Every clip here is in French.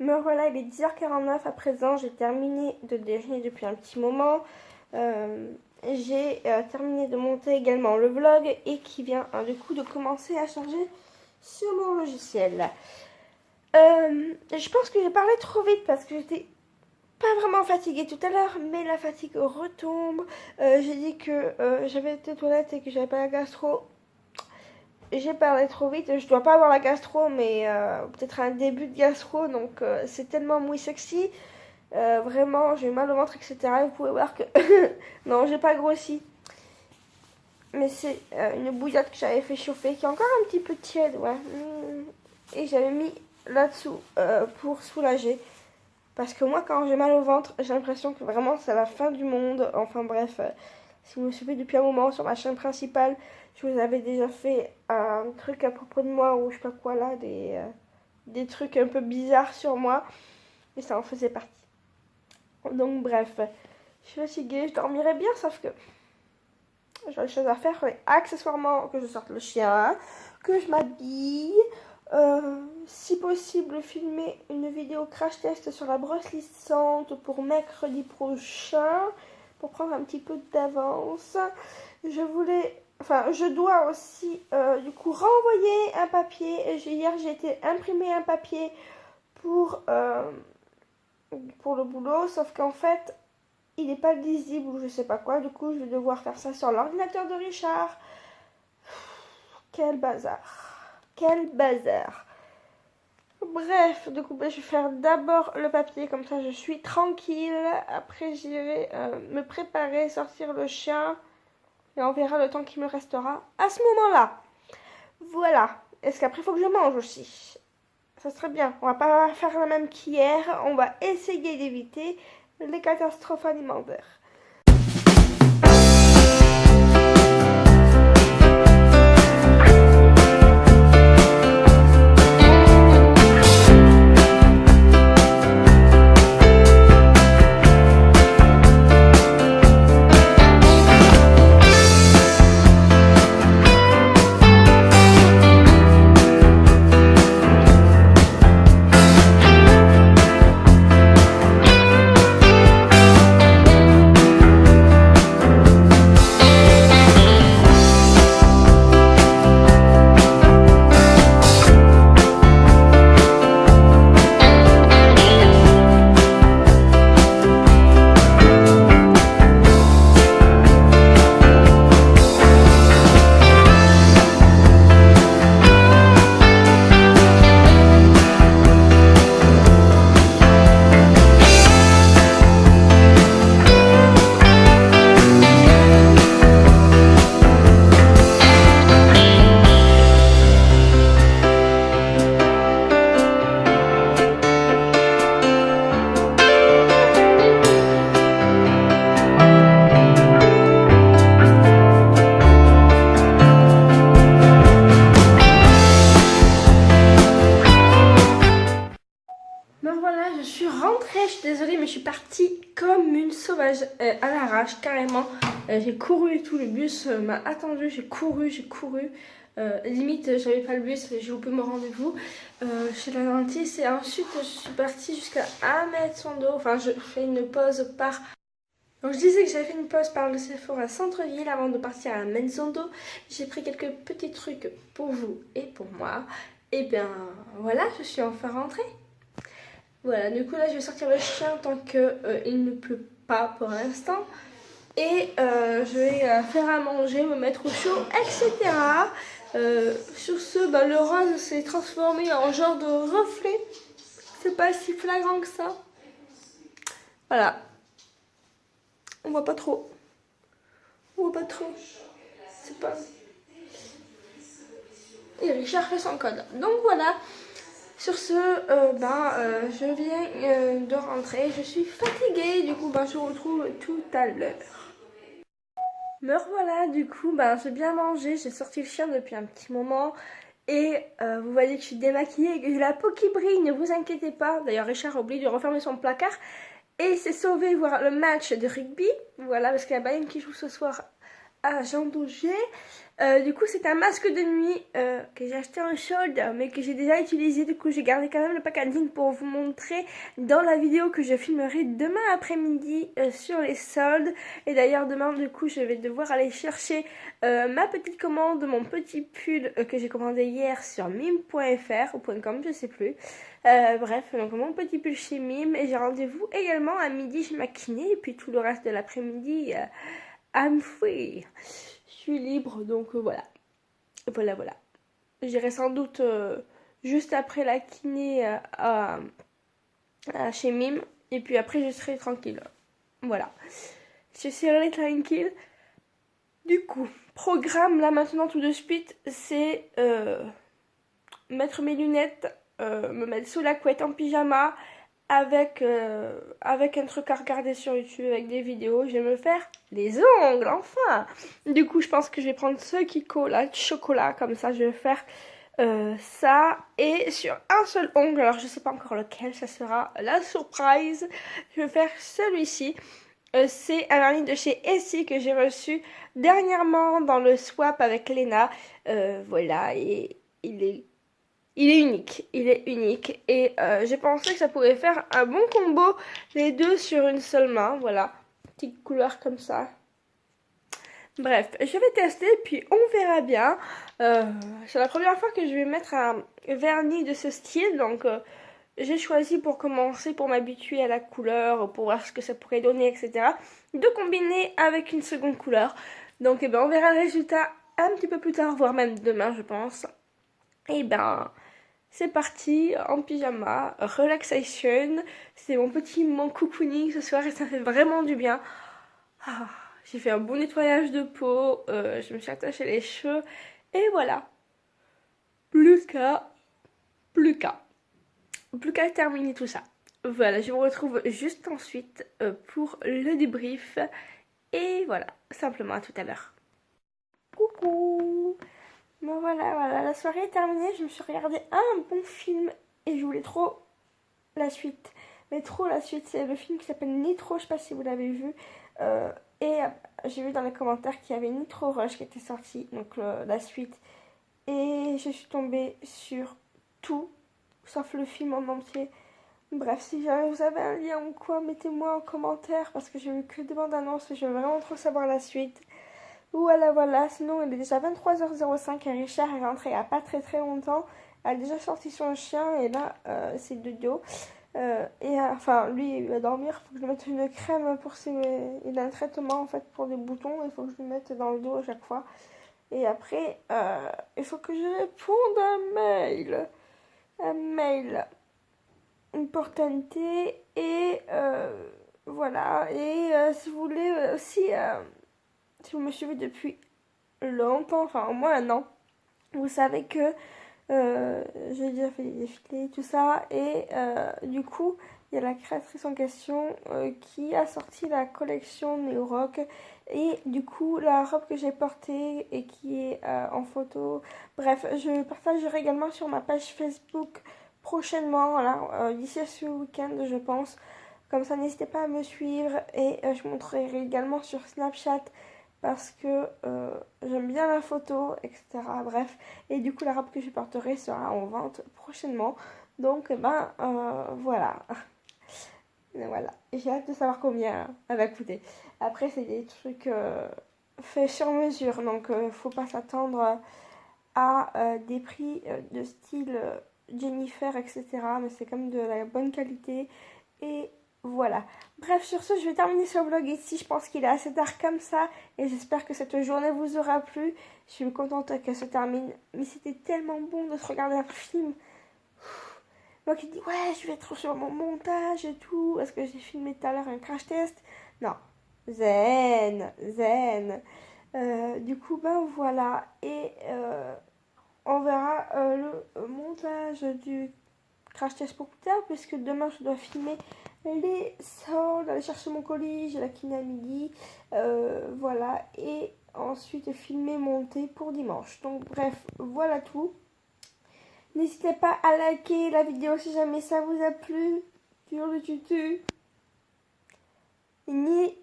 Me voilà, il est 10h49 à présent, j'ai terminé de déjeuner depuis un petit moment. J'ai terminé de monter également le vlog et qui vient du coup de commencer à charger sur mon logiciel. Je pense que j'ai parlé trop vite parce que j'étais pas vraiment fatiguée tout à l'heure, mais la fatigue retombe. J'ai dit que j'avais été aux toilettes et que j'avais pas la gastro. J'ai parlé trop vite, je dois pas avoir la gastro, mais peut-être un début de gastro, donc c'est tellement mouille sexy. Vraiment, j'ai mal au ventre, etc. Vous pouvez voir que non, j'ai pas grossi. Mais c'est une bouillotte que j'avais fait chauffer, qui est encore un petit peu tiède, ouais. Et j'avais mis là-dessous pour soulager. Parce que moi, quand j'ai mal au ventre, j'ai l'impression que vraiment c'est la fin du monde. Enfin bref, si vous me suivez depuis un moment sur ma chaîne principale, je vous avais déjà fait un truc à propos de moi ou je sais pas quoi là, des trucs un peu bizarres sur moi. Et ça en faisait partie. Donc bref, je suis fatiguée, je dormirai bien, sauf que j'ai des choses à faire. Et accessoirement, que je sorte le chien, que je m'habille. Si possible, filmer une vidéo crash test sur la brosse lissante pour mercredi prochain, pour prendre un petit peu d'avance. Je dois aussi du coup renvoyer un papier. Hier, j'ai été imprimer un papier pour le boulot, sauf qu'en fait, il n'est pas lisible ou je sais pas quoi. Du coup, je vais devoir faire ça sur l'ordinateur de Richard. Quel bazar. Quel bazar. Bref, du coup, je vais faire d'abord le papier, comme ça je suis tranquille. Après, j'irai me préparer, sortir le chien. Et on verra le temps qui me restera à ce moment-là. Voilà. Est-ce qu'après, il faut que je mange aussi? Ça serait bien. On va pas faire la même qu'hier. On va essayer d'éviter les catastrophes alimentaires. Me voilà, je suis rentrée, je suis désolée mais je suis partie comme une sauvage à l'arrache carrément. J'ai couru et tout, le bus m'a attendu, j'ai couru. Limite j'avais pas le bus, j'ai loupé mon rendez-vous chez la dentiste et ensuite je suis partie jusqu'à 1 m enfin je fais une pause par... Donc je disais que j'avais fait une pause par le Sephora centre-ville avant de partir à Menzondo. J'ai pris quelques petits trucs pour vous et pour moi. Et bien voilà, je suis enfin rentrée. Voilà, du coup là je vais sortir le chien tant qu'il ne pleut pas pour l'instant. Et je vais faire à manger, me mettre au chaud, etc. Sur ce, le rose s'est transformé en genre de reflet. C'est pas si flagrant que ça. Voilà. On voit pas trop. On voit pas trop. C'est pas... Et Richard fait son code. Donc voilà. Sur ce, je viens de rentrer, je suis fatiguée, du coup je vous retrouve tout à l'heure. Me revoilà, du coup j'ai bien mangé, j'ai sorti le chien depuis un petit moment et vous voyez que je suis démaquillée et que j'ai la peau qui brille, ne vous inquiétez pas. D'ailleurs Richard a oublié de refermer son placard et s'est sauvé voir le match de rugby, voilà, parce qu'il y a Bayern qui joue ce soir à Jean Daugé. Du coup, c'est un masque de nuit que j'ai acheté en solde, mais que j'ai déjà utilisé. Du coup, j'ai gardé quand même le packaging pour vous montrer dans la vidéo que je filmerai demain après-midi sur les soldes. Et d'ailleurs, demain, du coup, je vais devoir aller chercher ma petite commande, mon petit pull que j'ai commandé hier sur mime.fr ou .com, je sais plus. Bref, donc mon petit pull chez Mime. Et j'ai rendez-vous également à midi chez ma kiné. Et puis tout le reste de l'après-midi, I'm free. Je suis libre, donc voilà. Voilà. J'irai sans doute juste après la kiné chez Mime. Et puis après, je serai tranquille. Voilà. Je serai tranquille. Du coup, programme là maintenant tout de suite, c'est mettre mes lunettes, me mettre sous la couette en pyjama, avec un truc à regarder sur YouTube avec des vidéos. Je vais me faire les ongles, enfin. Du coup, je pense que je vais prendre ce Kiko là, de chocolat, comme ça je vais faire ça. Et sur un seul ongle, alors je sais pas encore lequel, ça sera la surprise. Je vais faire celui-ci. C'est un vernis de chez Essie que j'ai reçu dernièrement dans le swap avec Lena. Voilà, et il est unique et j'ai pensé que ça pourrait faire un bon combo, les deux sur une seule main, voilà, petite couleur comme ça. Bref, je vais tester puis on verra bien. C'est la première fois que je vais mettre un vernis de ce style, donc j'ai choisi pour commencer, pour m'habituer à la couleur, pour voir ce que ça pourrait donner, etc. De combiner avec une seconde couleur. Donc eh ben, on verra le résultat un petit peu plus tard, voire même demain je pense. Et ben... c'est parti, en pyjama, relaxation. C'est mon petit moment cocooning ce soir et ça fait vraiment du bien. Ah, j'ai fait un bon nettoyage de peau, je me suis attaché les cheveux et voilà. Plus qu'à terminer tout ça. Voilà, je vous retrouve juste ensuite pour le débrief. Et voilà, simplement à tout à l'heure. Coucou! Bon voilà, la soirée est terminée, je me suis regardé un bon film et je voulais trop la suite. Mais trop la suite, c'est le film qui s'appelle Nitro, je sais pas si vous l'avez vu. Et j'ai vu dans les commentaires qu'il y avait Nitro Rush qui était sorti, donc la suite. Et je suis tombée sur tout, sauf le film en entier. Bref, si jamais vous avez un lien ou quoi, mettez-moi en commentaire parce que j'ai vu que des bandes annonces et je veux vraiment trop savoir la suite. Voilà, sinon il est déjà 23h05 et Richard est rentré il n'y a pas très longtemps. Il a déjà sorti son chien et là c'est Dodo. Enfin lui il va dormir, il faut que je lui mette une crème pour ses... Il a un traitement en fait pour des boutons, il faut que je lui mette dans le dos à chaque fois. Et après il faut que je réponde à un mail importante et voilà. Et si vous voulez aussi... si vous me suivez depuis longtemps, enfin au moins un an, vous savez que j'ai déjà fait des défilés, tout ça. Et du coup, il y a la créatrice en question qui a sorti la collection Neo Rock. Et du coup, la robe que j'ai portée et qui est en photo. Bref, je partagerai également sur ma page Facebook prochainement, voilà, d'ici à ce week-end, je pense. Comme ça, n'hésitez pas à me suivre. Et je montrerai également sur Snapchat parce que j'aime bien la photo, etc. Bref, et du coup la robe que je porterai sera en vente prochainement. Donc voilà. Voilà, j'ai hâte de savoir combien elle va coûter. Après c'est des trucs faits sur mesure, donc faut pas s'attendre à des prix de style Jennifer, etc. Mais c'est quand même de la bonne qualité. Et voilà. Bref, sur ce, je vais terminer ce vlog ici. Je pense qu'il est assez tard comme ça. Et j'espère que cette journée vous aura plu. Je suis contente qu'elle se termine. Mais c'était tellement bon de se regarder un film. Moi qui dis, ouais, je vais être sur mon montage et tout. Est-ce que j'ai filmé tout à l'heure un crash test? Non. Zen. Du coup, ben voilà. Et on verra le montage du crash test pour plus tard. Puisque demain, je dois filmer les soldes, aller chercher mon colis, j'ai la kiné à midi, voilà, et ensuite filmer, monter pour dimanche. Donc bref, voilà tout. N'hésitez pas à liker la vidéo si jamais ça vous a plu. Sur le tutu. ni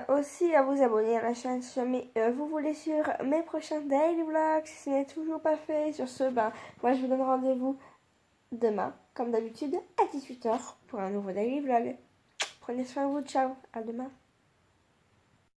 aussi à vous abonner à la chaîne si jamais vous voulez suivre mes prochains daily vlogs. Si ce n'est toujours pas fait, sur ce, moi je vous donne rendez-vous demain, comme d'habitude, à 18h pour un nouveau daily vlog. Prenez soin de vous, ciao, à demain.